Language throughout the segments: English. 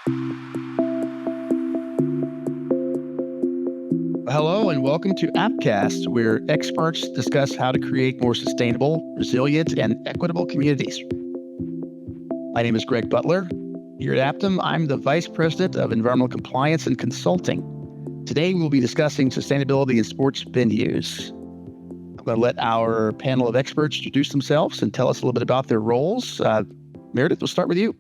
Hello and welcome to APTCast, where experts discuss how to create more sustainable, resilient, and equitable communities. My name is Greg Butler. Here at APTIM, I'm the Vice President of Environmental Compliance and Consulting. Today, we'll be discussing sustainability in sports venues. I'm going to let our panel of experts introduce themselves and tell us a little bit about their roles. Meredith, we'll start with you.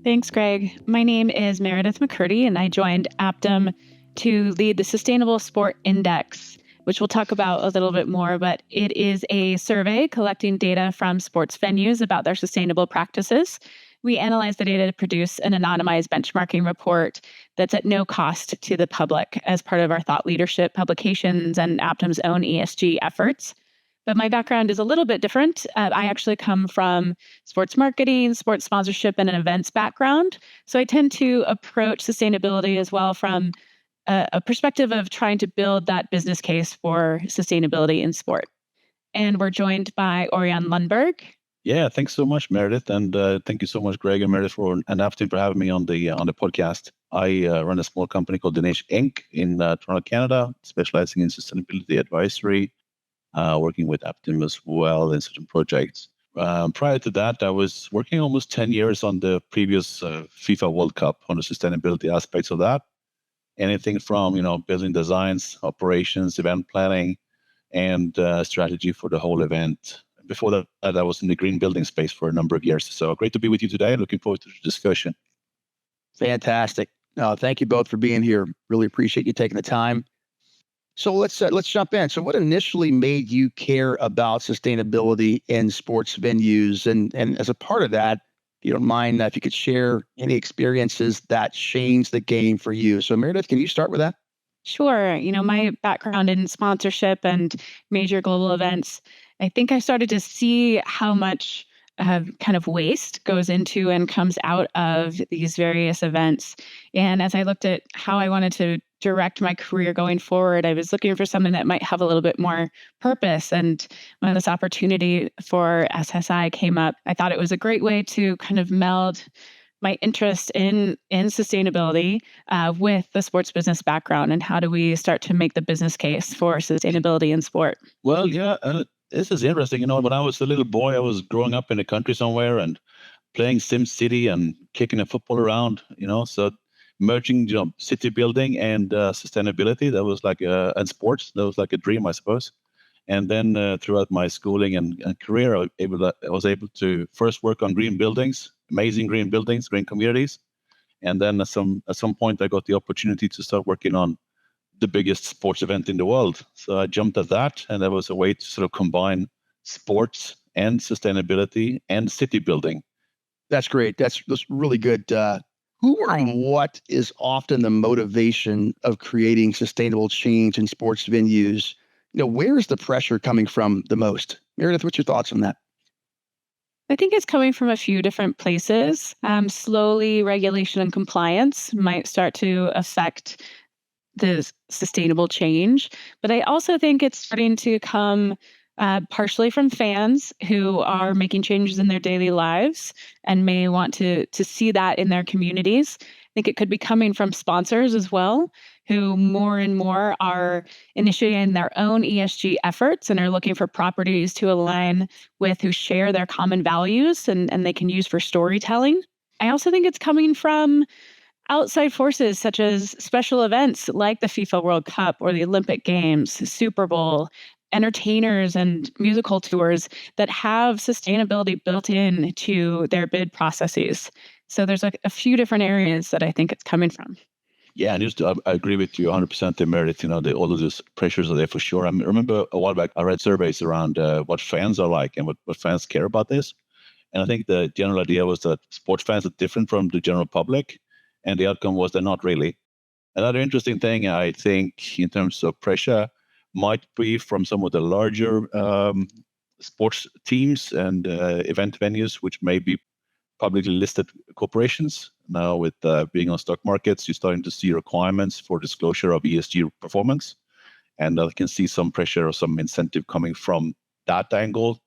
Thanks, Greg. My name is Meredith McCurdy, and I joined APTIM to lead the Sustainable Sport Index, which we'll talk about a little bit more, but it is a survey collecting data from sports venues about their sustainable practices. We analyze the data to produce an anonymized benchmarking report that's at no cost to the public as part of our thought leadership publications and APTIM's own ESG efforts. But my background is a little bit different. I actually come from sports marketing, sports sponsorship, and an events background. So I tend to approach sustainability as well from a perspective of trying to build that business case for sustainability in sport. And we're joined by Orjan Lundberg. Yeah, thanks so much, Meredith, and thank you so much, Greg and Meredith, and APTIM for having me on the podcast. I run a small company called Dinesh Inc. in Toronto, Canada, specializing in sustainability advisory, working with APTIM as well in certain projects. Prior to that, I was working almost 10 years on the previous FIFA World Cup on the sustainability aspects of that. Anything from, building designs, operations, event planning, and strategy for the whole event. Before that, I was in the green building space for a number of years. So great to be with you today. Looking forward to the discussion. Fantastic. Thank you both for being here. Really appreciate you taking the time. So let's jump in. So what initially made you care about sustainability in sports venues? And as a part of that, if you don't mind, if you could share any experiences that changed the game for you. So Meredith, can you start with that? Sure. My background in sponsorship and major global events, I think I started to see how much kind of waste goes into and comes out of these various events. And as I looked at how I wanted to direct my career going forward, I was looking for something that might have a little bit more purpose. And when this opportunity for SSI came up, I thought it was a great way to kind of meld my interest in sustainability with the sports business background, and how do we start to make the business case for sustainability in sport? Well, yeah, this is interesting. When I was a little boy, I was growing up in the country somewhere and playing Sim City and kicking a football around, so merging, city building and sustainability, that was like, and sports, that was like a dream, I suppose. And then throughout my schooling and career, I was able to first work on green buildings, amazing green buildings, green communities. And then at some point, I got the opportunity to start working on the biggest sports event in the world. So I jumped at that, and that was a way to sort of combine sports and sustainability and city building. That's great. That's really good. Who or what is often the motivation of creating sustainable change in sports venues? Where is the pressure coming from the most? Meredith, what's your thoughts on that? I think it's coming from a few different places. Slowly, regulation and compliance might start to affect the sustainable change. But I also think it's starting to come partially from fans who are making changes in their daily lives and may want to see that in their communities. I think it could be coming from sponsors as well, who more and more are initiating their own ESG efforts and are looking for properties to align with who share their common values and they can use for storytelling. I also think it's coming from outside forces such as special events like the FIFA World Cup or the Olympic Games, Super Bowl, entertainers and musical tours that have sustainability built in to their bid processes. So there's a few different areas that I think it's coming from. Yeah, and I agree with you 100% there, Meredith. All of those pressures are there for sure. I remember a while back, I read surveys around what fans are like and what fans care about this. And I think the general idea was that sports fans are different from the general public. And the outcome was they're not really. Another interesting thing, I think, in terms of pressure, might be from some of the larger sports teams and event venues, which may be publicly listed corporations. Now, with being on stock markets, you're starting to see requirements for disclosure of ESG performance. And I can see some pressure or some incentive coming from that angle.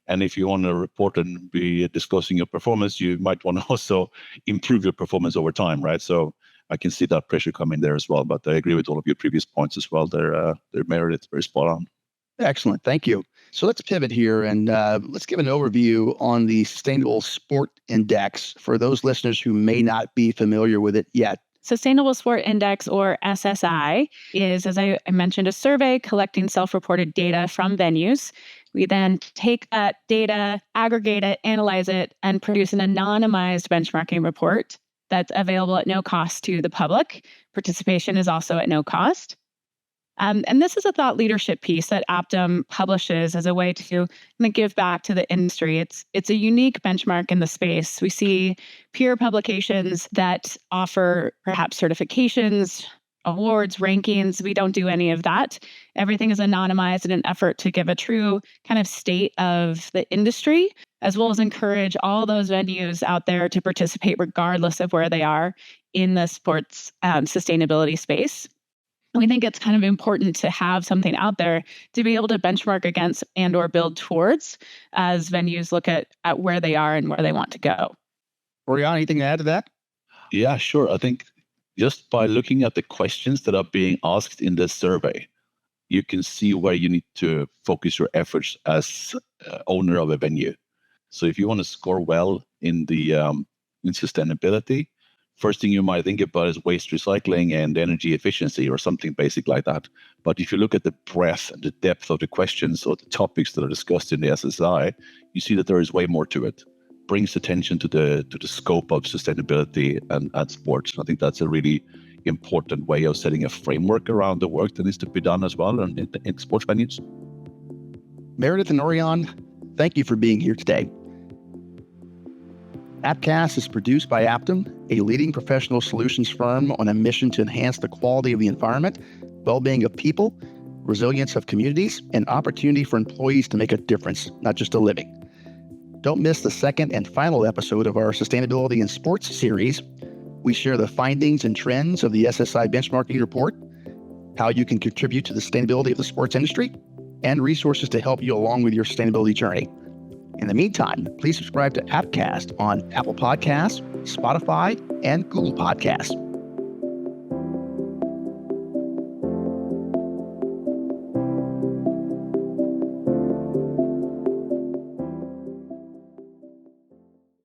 And if you want to report and be discussing your performance, you might want to also improve your performance over time, right? So I can see that pressure coming there as well. But I agree with all of your previous points as well. They're Meredith, very spot on. Excellent. Thank you. So let's pivot here and let's give an overview on the Sustainable Sport Index for those listeners who may not be familiar with it yet. Sustainable Sport Index, or SSI, is, as I mentioned, a survey collecting self-reported data from venues. We then take that data, aggregate it, analyze it, and produce an anonymized benchmarking report that's available at no cost to the public. Participation is also at no cost. And this is a thought leadership piece that APTIM publishes as a way to give back to the industry. It's a unique benchmark in the space. We see peer publications that offer perhaps certifications, awards, rankings. We don't do any of that. Everything is anonymized in an effort to give a true kind of state of the industry, as well as encourage all those venues out there to participate regardless of where they are in the sports sustainability space. We think it's kind of important to have something out there to be able to benchmark against and or build towards as venues look at where they are and where they want to go. Orjan, anything to add to that? Yeah, sure. I think just by looking at the questions that are being asked in this survey, you can see where you need to focus your efforts as owner of a venue. So if you want to score well in the in sustainability, first thing you might think about is waste recycling and energy efficiency or something basic like that. But if you look at the breadth and the depth of the questions or the topics that are discussed in the SSI, you see that there is way more to it. Brings attention to the scope of sustainability and at sports. I think that's a really important way of setting a framework around the work that needs to be done as well in sports venues. Meredith and Orjan, thank you for being here today. APTCast is produced by APTIM, a leading professional solutions firm on a mission to enhance the quality of the environment, well-being of people, resilience of communities, and opportunity for employees to make a difference, not just a living. Don't miss the second and final episode of our Sustainability in Sports series. We share the findings and trends of the SSI benchmarking report, how you can contribute to the sustainability of the sports industry, and resources to help you along with your sustainability journey. In the meantime, please subscribe to APTCast on Apple Podcasts, Spotify, and Google Podcasts.